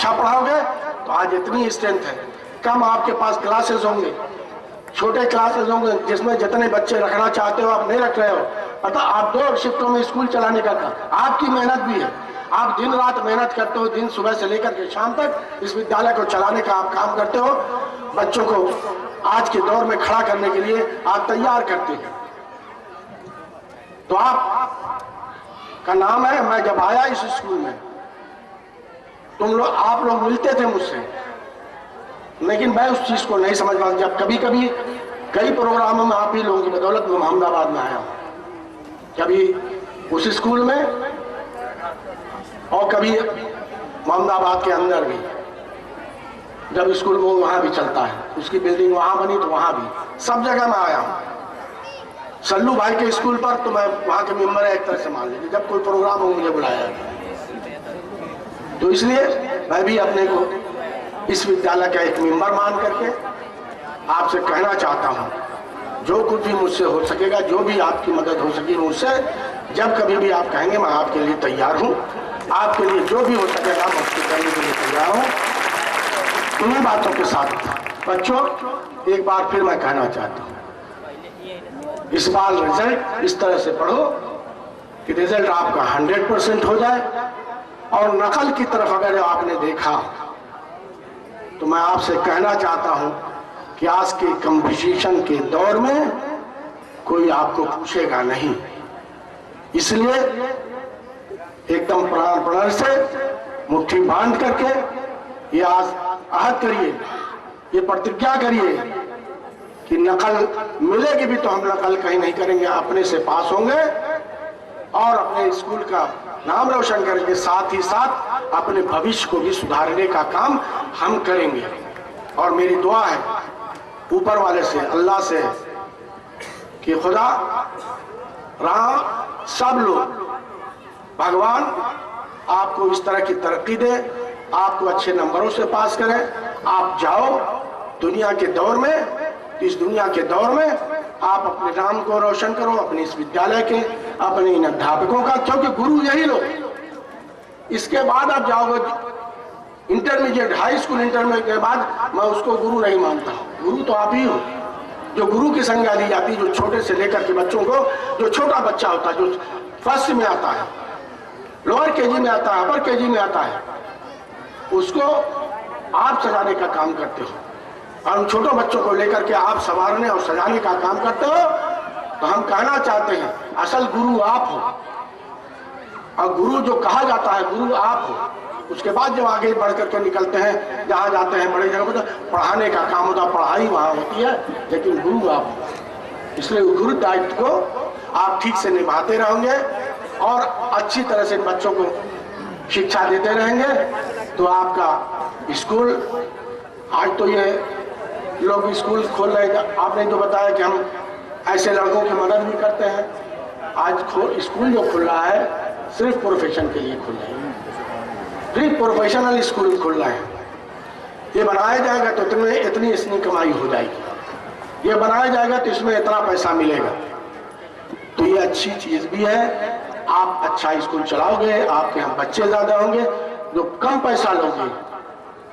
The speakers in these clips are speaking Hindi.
अच्छा पढ़ाओगे तो आज इतनी स्ट्रेंथ है। कम आपके पास क्लासेस होंगे, छोटे क्लासेस होंगे जिसमें जितने बच्चे रखना चाहते हो आप नहीं रख रहे हो। पता आप 2 शिफ्टों में स्कूल चलाने का काम आपकी मेहनत भी है। आप दिन रात मेहनत करते हो, दिन सुबह से लेकर के शाम तक इस विद्यालय को चलाने का आप काम करते हो। बच्चों को आज के दौर में खड़ा करने के लिए आप तैयार करते हैं। तो आप का नाम है, मैं जब आया इस स्कूल में आप लोग मिलते थे मुझसे, लेकिन मैं उस चीज को नहीं समझ पाता। जब कभी कभी कई प्रोग्रामों में आप ही लोगों की बदौलत में अहमदाबाद में आया हूं, कभी उस स्कूल में और कभी अहमदाबाद के अंदर भी। जब स्कूल वो वहां भी चलता है, उसकी बिल्डिंग वहां बनी तो वहां भी, सब जगह मैं आया हूं। सल्लू भाई के स्कूल पर तो मैं वहां के मेंबर एक तरह से मान लीजिए, जब कोई प्रोग्राम हो मुझे बुलाया। तो इसलिए मैं भी अपने को इस विद्यालय का एक मेंबर मान करके आपसे कहना चाहता हूं, जो कुछ भी मुझसे हो सकेगा, जो भी आपकी मदद हो सके मुझसे, जब कभी भी आप कहेंगे मैं आपके लिए तैयार हूं। आपके लिए जो भी हो सकेगा मैं उसको करने के लिए तैयार हूं। इन्हीं बातों के साथ बच्चों एक बार फिर मैं कहना चाहता हूं, इस बार रिजल्ट इस तरह से पढ़ो कि रिजल्ट आपका 100% हो जाए। और नकल की तरफ अगर आपने देखा तो मैं आपसे कहना चाहता हूं कि आज के कंपटीशन के दौर में कोई आपको पूछेगा नहीं। इसलिए एकदम प्राण से मुट्ठी बांध करके ये आज आहद करिए, ये प्रतिज्ञा करिए कि नकल मिलेगी भी तो हम नकल कहीं नहीं करेंगे, अपने से पास होंगे और अपने स्कूल का नाम रोशन करेंगे, साथ ही साथ अपने भविष्य को भी सुधारने का काम हम करेंगे। और मेरी दुआ है ऊपर वाले से, अल्लाह से, कि खुदा राह सब लोग भगवान आपको इस तरह की तरक्की दे, आपको अच्छे नंबरों से पास करें, आप जाओ दुनिया के दौर में, इस दुनिया के दौर में आप अपने नाम को रोशन करो, अपने इस विद्यालय के, अपने इन अध्यापकों का, क्योंकि गुरु यही लोग। इसके बाद आप जाओगे इंटरमीडिएट, हाई स्कूल इंटरमीडिएट के बाद मैं उसको गुरु नहीं मानता। गुरु तो आप ही हो, जो गुरु की संज्ञा दी जाती है, जो छोटे से लेकर के बच्चों को, जो छोटा बच्चा होता है, जो फर्स्ट में आता है, लोअर केजी में आता है, अपर केजी में आता है, उसको आप सजाने का काम करते हो। और उन छोटे बच्चों को लेकर के आप संवारने और सजाने का काम करते हो। तो हम कहना चाहते हैं असल गुरु आप हो, और गुरु जो कहा जाता है गुरु आप हो। उसके बाद जब आगे बढ़ करके निकलते हैं, जहाँ जाते हैं बड़े जगह पर, तो पढ़ाने का काम होता, पढ़ाई वहाँ होती है, लेकिन गुरु आप हो। इसलिए गुरु दायित्व को आप ठीक से निभाते रहेंगे और अच्छी तरह से बच्चों को शिक्षा देते रहेंगे तो आपका स्कूल, आज तो ये लोग स्कूल खोल रहे हैं, आपने तो बताया कि हम ऐसे लड़कों की मदद भी करते हैं। आज स्कूल जो खुल रहा है सिर्फ प्रोफेशन के लिए खुल रहा है, सिर्फ प्रोफेशनल स्कूल खुल रहा है। ये बनाया जाएगा तो इतनी इसमें कमाई हो जाएगी, ये बनाया जाएगा तो इसमें इतना पैसा मिलेगा। तो ये अच्छी चीज भी है, आप अच्छा स्कूल चलाओगे, आपके यहाँ बच्चे ज्यादा होंगे, जो कम पैसा लोगे।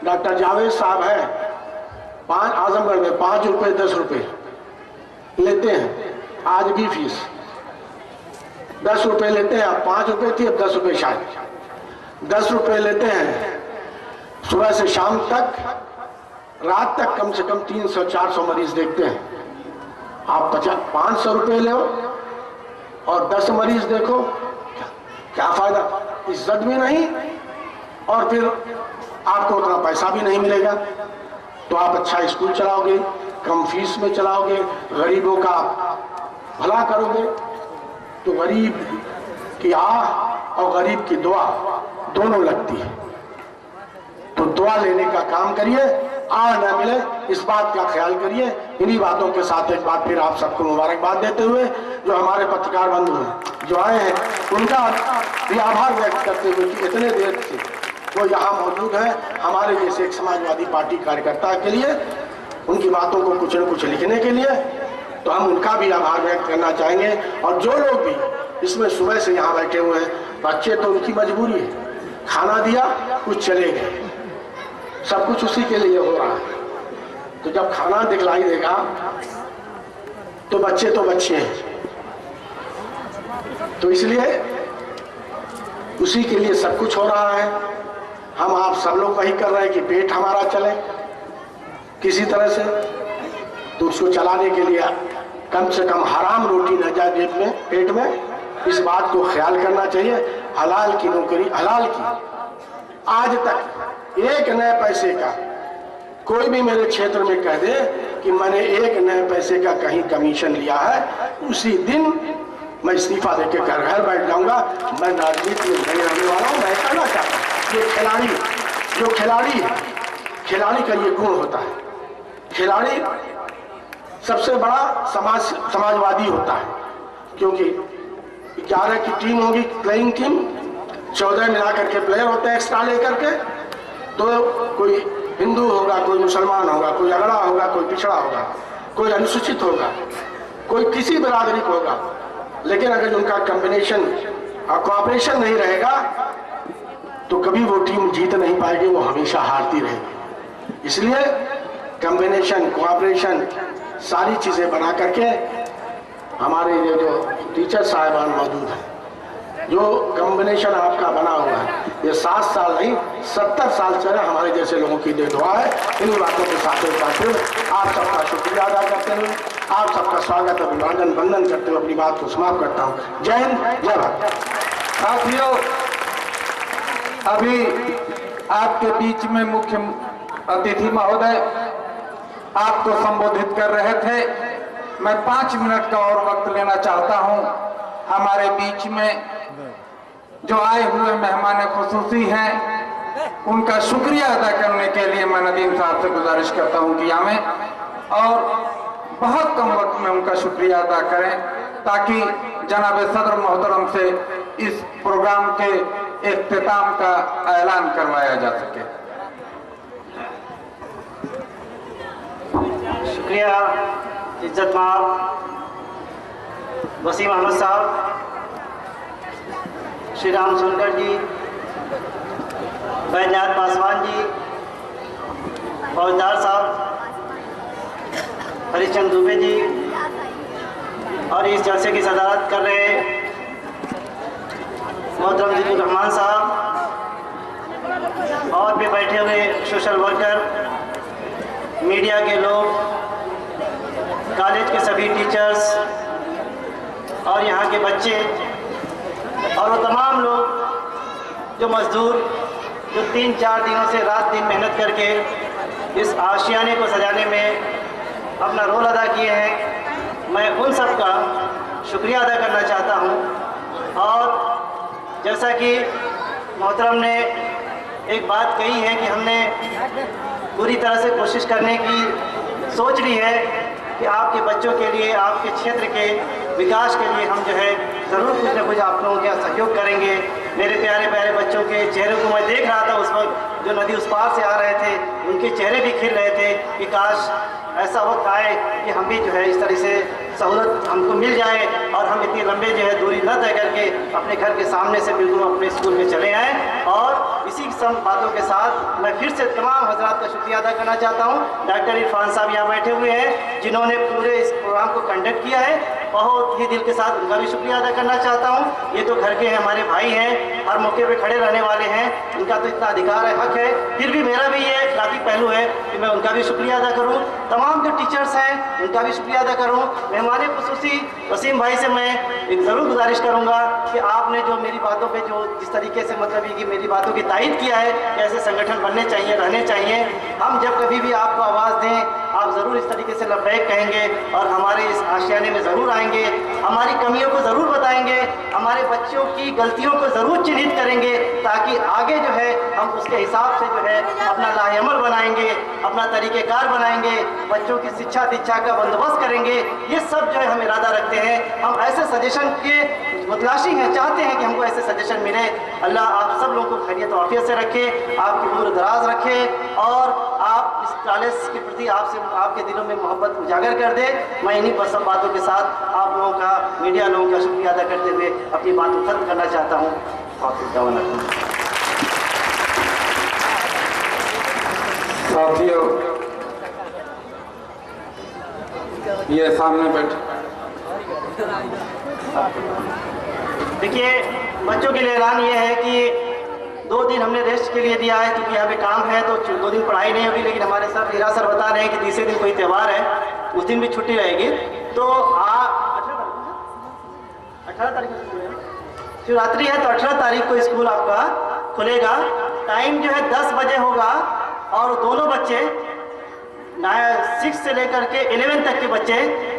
डॉक्टर जावेद साहब है आजमगढ़ में 5 रुपए 10 रुपए लेते हैं, आज भी फीस 10 रुपए लेते हैं। अब 5 रुपए थी, अब 10 रुपए शायद 10 रुपए लेते हैं। सुबह से शाम तक, रात तक कम से कम 300-400 मरीज देखते हैं। आप 500 रुपए लो और 10 मरीज देखो, क्या फायदा? इज्जत भी नहीं और फिर आपको उतना पैसा भी नहीं मिलेगा। तो आप अच्छा स्कूल चलाओगे, कम फीस में चलाओगे, गरीबों का भला करोगे, तो गरीब की आह और गरीब की दुआ दोनों लगती है। तो दुआ लेने का काम करिए, आह न मिले इस बात का ख्याल करिए। इन्हीं बातों के साथ एक बार फिर आप सबको मुबारकबाद देते हुए, जो हमारे पत्रकार बंधु हैं जो आए हैं, उनका भी आभार व्यक्त करते हुए कि इतने देर से वो यहाँ मौजूद है हमारे जैसे एक समाजवादी पार्टी कार्यकर्ता के लिए, उनकी बातों को कुछ न कुछ लिखने के लिए, तो हम उनका भी आभार व्यक्त करना चाहेंगे। और जो लोग भी इसमें सुबह से यहाँ बैठे हुए हैं, बच्चे तो उनकी मजबूरी है, खाना दिया कुछ चले गए, सब कुछ उसी के लिए हो रहा है। तो जब खाना दिखलाई देगा तो बच्चे हैं, तो इसलिए उसी के लिए सब कुछ हो रहा है। हम आप सब लोग वही कर रहे हैं कि पेट हमारा चले किसी तरह से, तो उसको चलाने के लिए कम से कम हराम रोटी न जाए जेब में, पेट में। इस बात को ख्याल करना चाहिए। हलाल की नौकरी, हलाल की। आज तक एक नए पैसे का कोई भी मेरे क्षेत्र में कह दे कि मैंने एक नए पैसे का कहीं कमीशन लिया है, उसी दिन मैं इस्तीफा देके घर बैठ जाऊंगा। मैं राजनीति में नहीं रहने वाला हूं। मैं कहना चाहता हूं, ये खिलाड़ी, जो खिलाड़ी का ये गुण होता है। खिलाड़ी सबसे बड़ा समाजवादी होता है, क्योंकि 11 की टीम होगी, प्लेइंग टीम, 14 मिला करके प्लेयर होते हैं एक्स्ट्रा लेकर के। तो कोई हिंदू होगा, कोई मुसलमान होगा, कोई अगड़ा होगा, कोई पिछड़ा होगा, कोई अनुसूचित होगा, कोई किसी बिरादरी को होगा। लेकिन अगर उनका कॉम्बिनेशन और कोऑपरेशन नहीं रहेगा तो कभी वो टीम जीत नहीं पाएगी, वो हमेशा हारती रहेगी। इसलिए कॉम्बिनेशन, कोऑपरेशन, सारी चीजें बना करके हमारे ये जो टीचर साहिबान मौजूद हैं, जो कॉम्बिनेशन आपका बना हुआ है, ये 7 साल नहीं 70 साल से हमारे जैसे लोगों की दुआ है। इन बातों के साथ आप सबका शुक्रिया अदा करते हुए, आप सबका स्वागत, अभिवादन, वंदन करते हुए अपनी बात को समाप्त करता हूँ। जय हिंद, जय भारत। साथियों, अभी आपके बीच में मुख्य अतिथि महोदय आपको संबोधित कर रहे थे। मैं 5 मिनट का और वक्त लेना चाहता हूं। हमारे बीच में जो आए हुए मेहमान खुसूसी हैं, उनका शुक्रिया अदा करने के लिए मैं नदीम साहब से गुजारिश करता हूं कि आवें और बहुत कम वक्त में उनका शुक्रिया अदा करें, ताकि जनाब सदर मोहतरम से इस प्रोग्राम के इख्तिताम का ऐलान करवाया जा सके। शुक्रिया इज्जत माब वसीम अहमद साहब, श्री राम सोनकर जी, बैजनाथ पासवान जी, फौजदार साहब, हरिश्चंद्र दुबे जी, और इस जलसे की सदारत कर रहे मोहतरम जिबुर रहमान साहब, और भी बैठे हुए सोशल वर्कर, मीडिया के लोग, कॉलेज के सभी टीचर्स और यहाँ के बच्चे और वो तमाम लोग जो मजदूर जो 3-4 दिनों से रात दिन मेहनत करके इस आशियाने को सजाने में अपना रोल अदा किए हैं, मैं उन सब का शुक्रिया अदा करना चाहता हूँ। और जैसा कि मोहतरम ने एक बात कही है कि हमने पूरी तरह से कोशिश करने की सोच ली है कि आपके बच्चों के लिए, आपके क्षेत्र के विकास के लिए हम जो है ज़रूर कुछ न कुछ आप लोगों का सहयोग करेंगे। मेरे प्यारे प्यारे बच्चों के चेहरे को मैं देख रहा था उस वक्त, जो नदी उस पार से आ रहे थे, उनके चेहरे भी खिल रहे थे कि काश ऐसा वक्त आए कि हम भी जो है इस तरह से सहूलत हमको मिल जाए और हम इतनी लंबे जो है दूरी न तय करके अपने घर के सामने से बिल्कुल अपने स्कूल में चले आएँ। और इसी सब बातों के साथ मैं फिर से तमाम हजरात का शुक्रिया अदा करना चाहता हूँ। डॉक्टर इरफान साहब यहाँ बैठे हुए हैं, जिन्होंने पूरे इस प्रोग्राम को कंडक्ट किया है, बहुत ही दिल के साथ उनका भी शुक्रिया अदा करना चाहता हूँ। ये तो घर के हैं, हमारे भाई हैं, हर मौके पे खड़े रहने वाले हैं, उनका तो इतना अधिकार है, हक है, फिर भी मेरा भी ये अखलाकी पहलू है कि मैं उनका भी शुक्रिया अदा करूँ। तमाम जो टीचर्स हैं उनका भी शुक्रिया अदा करूँ। मेहमान खुसूसी वसीम भाई से मैं एक ज़रूर गुजारिश करूँगा कि आपने जो मेरी बातों पे जो जिस तरीके से मतलब ये कि मेरी बातों की तायीद किया है कि ऐसे संगठन बनने चाहिए, रहने चाहिए। हम जब कभी भी आपको आवाज़ दें, आप ज़रूर इस तरीके से लब्बैक कहेंगे और हमारे इस आशियाने में ज़रूर आएंगे, हमारी कमियों को ज़रूर बताएंगे, हमारे बच्चों की गलतियों को ज़रूर चिन्हित करेंगे, ताकि आगे जो है हम उसके हिसाब से जो है अपना लाहेअमल बनाएंगे, अपना तरीक़ेकार बनाएंगे, बच्चों की शिक्षा दीक्षा का बंदोबस्त करेंगे। ये सब जो है हम इरादा रखते हैं। हम ऐसे सजेशन के मुतलाशी हैं, चाहते हैं कि हमको ऐसे सजेशन मिले। अल्लाह आप सब लोगों को खैरियत और आफियत से रखे, आपकी उम्र दराज रखे और आप इस कॉलेज के प्रति आपसे आपके दिलों में मोहब्बत उजागर कर दे। मैं इन्हीं पर सब बातों के साथ आप लोगों का, मीडिया लोगों का शुक्रिया अदा करते हुए अपनी बात को खत्म करना चाहता हूँ। साथियों, ये सामने बैठे। देखिए, बच्चों के लिए ऐलान ये है कि 2 दिन हमने रेस्ट के लिए दिया है, क्योंकि यहाँ पे काम है तो 2 दिन पढ़ाई नहीं होगी। लेकिन हमारे सर हीरा सर बता रहे हैं कि तीसरे दिन कोई त्यौहार है, उस दिन भी छुट्टी रहेगी। तो 18 तारीख को शिवरात्रि है, तो 18 तारीख को स्कूल आपका खुलेगा। टाइम जो है 10 बजे होगा और दोनों बच्चे 6 से लेकर के 11 तक के बच्चे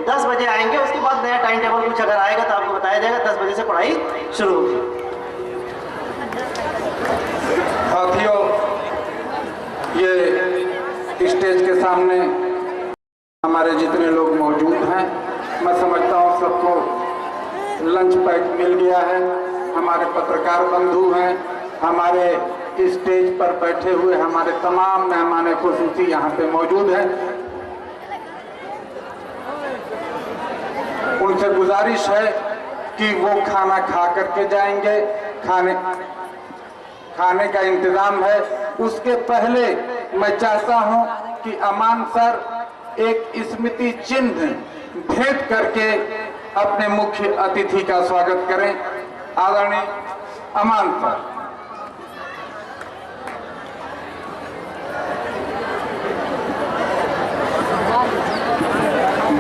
10 बजे आएंगे। उसके बाद नया टाइम टेबल कुछ अगर आएगा तो आपको बताया जाएगा। 10 बजे से पढ़ाई शुरू होगी। साथियों, ये स्टेज के सामने हमारे जितने लोग मौजूद हैं, मैं समझता हूँ सबको लंच पैक मिल गया है। हमारे पत्रकार बंधु हैं, हमारे स्टेज पर बैठे हुए हमारे तमाम मेहमान खुसूसी यहाँ पे मौजूद हैं। उनसे गुजारिश है कि वो खाना खा करके जाएंगे। खाने का इंतजाम है। उसके पहले मैं चाहता हूं कि अमान सर एक स्मृति चिन्ह भेंट करके अपने मुख्य अतिथि का स्वागत करें। आदरणीय अमान सर।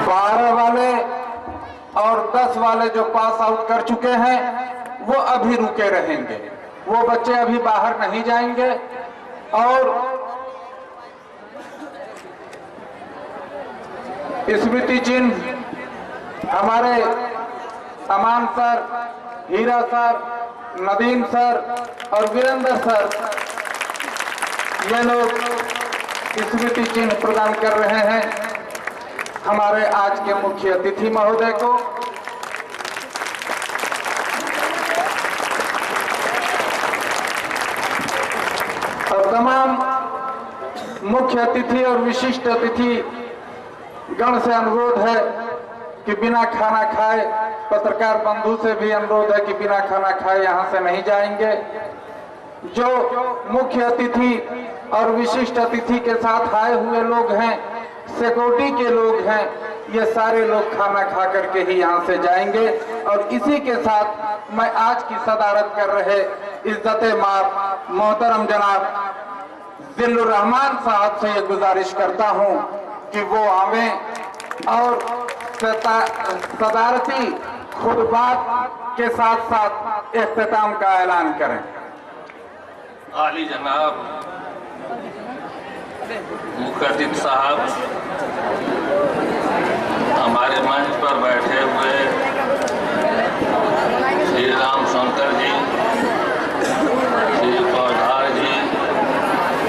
12 वाले और 10 वाले जो पास आउट कर चुके हैं वो अभी रुके रहेंगे, वो बच्चे अभी बाहर नहीं जाएंगे। और स्मृति चिन्ह हमारे अमान सर, हीरा सर, नदीम सर और वीरेंद्र सर, ये लोग स्मृति चिन्ह प्रदान कर रहे हैं हमारे आज के मुख्य अतिथि महोदय को। और तमाम मुख्य अतिथि और विशिष्ट अतिथि गण से अनुरोध है कि बिना खाना खाए, पत्रकार बंधु से भी अनुरोध है कि बिना खाना खाए यहां से नहीं जाएंगे। जो मुख्य अतिथि और विशिष्ट अतिथि के साथ आए हुए लोग हैं, सिक्योरिटी के लोग हैं, ये सारे लोग खाना खा करके ही यहाँ से जाएंगे। और इसी के साथ मैं आज की सदारत कर रहे इज्जत-ए-माब मोहतरम जनाब जिल्लुर रहमान साहब से ये गुजारिश करता हूँ कि वो आवें और सदारती खुतबात के साथ साथ इख्तिताम का ऐलान करें। आली जनाब मुख्य अतिथि साहब, हमारे मंच पर बैठे हुए श्री राम शंकर जी, श्री पौधार जी,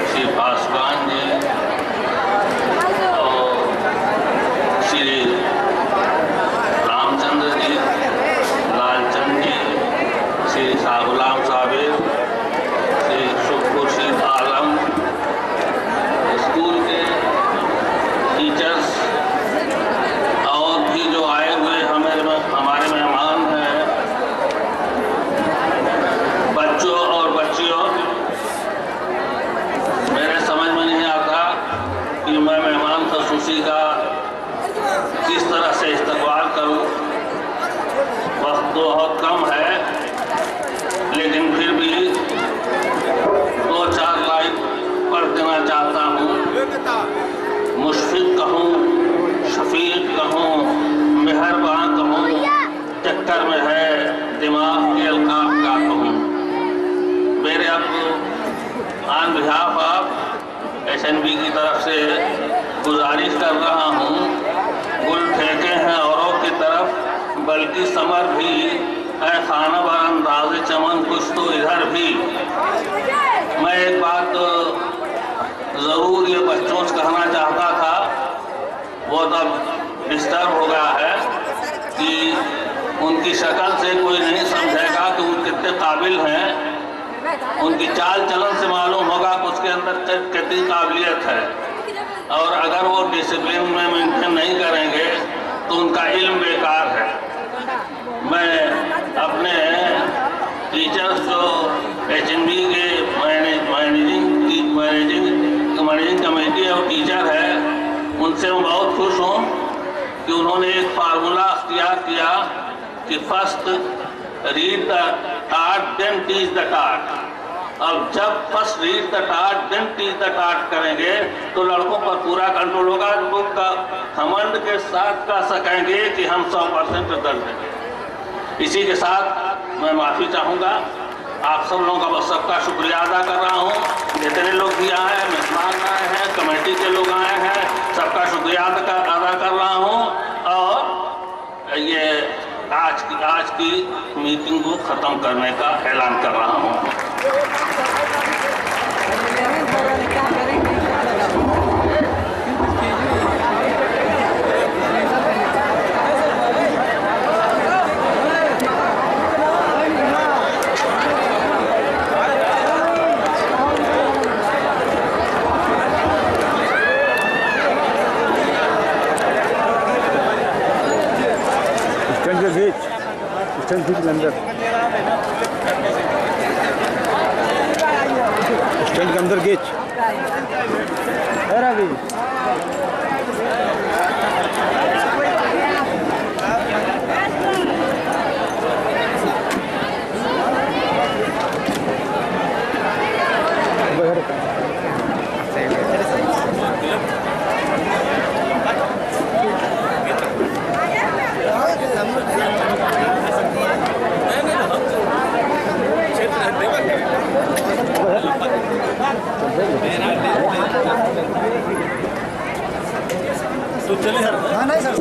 श्री पासवान जी और श्री रामचंद्र जी, लालचंद जी, श्री शाह गुलाम साबिर, श्री खुर्शीद आलम, स्कूल के टीचर्स और भी जो आए हुए हमारे मेहमान हैं, बच्चों और बच्चियों, मेरे समझ में नहीं आता कि मैं मेहमान खसूसी का किस तरह से इस्तकबाल करूं। वक्त तो बहुत कम है, लेकिन फिर भी 2-4 लाइन पढ़ देना चाहता हूँ। मुशफिक कहूँ, शफीक कहूँ, मेहरबान कहूँ, चक्कर में है दिमाग के अलकाब का कहूँ। मेरे अब ऑन बिहाफ ऑफ SNB की तरफ से गुजारिश कर रहा हूँ, गुल फेंके हैं औरों की तरफ, बल्कि समर भी है खाना बरअंदाज़ चमन कुछ तो इधर भी। मैं एक बात ज़रूर ये बच्चों से कहना चाहता था, वो तब डिस्टर्ब हो गया है कि उनकी शक्ल से कोई नहीं समझेगा कि वो कितने काबिल हैं। उनकी चाल चलन से मालूम होगा कि उसके अंदर कितनी काबिलियत है। और अगर वो डिसिप्लिन में मेंटेन नहीं करेंगे तो उनका इल्म बेकार है। मैं अपने टीचर्स जो HNB के मैनेजिंग मैनेजिंग कमेटी और टीचर है, उनसे मैं बहुत खुश हूँ कि उन्होंने एक फार्मूला अख्तियार किया कि first read the tart then teach the tart. अब जब first read the tart then teach the tart करेंगे तो लड़कों पर पूरा कंट्रोल होगा। बुक का घमंड के साथ कह सकेंगे कि हम 100% रिजल्ट देंगे। इसी के साथ मैं माफ़ी चाहूँगा, आप सब लोगों का बस सबका शुक्रिया अदा कर रहा हूँ। जितने लोग भी आए हैं, मेहमान आए हैं, कमेटी के लोग आए हैं, सबका शुक्रिया अदा कर रहा हूँ और ये आज की मीटिंग को ख़त्म करने का ऐलान कर रहा हूँ। स्टैंड के अंदर, स्टैंड के अंदर गेच अभी तो चले सर। हाँ नहीं सर,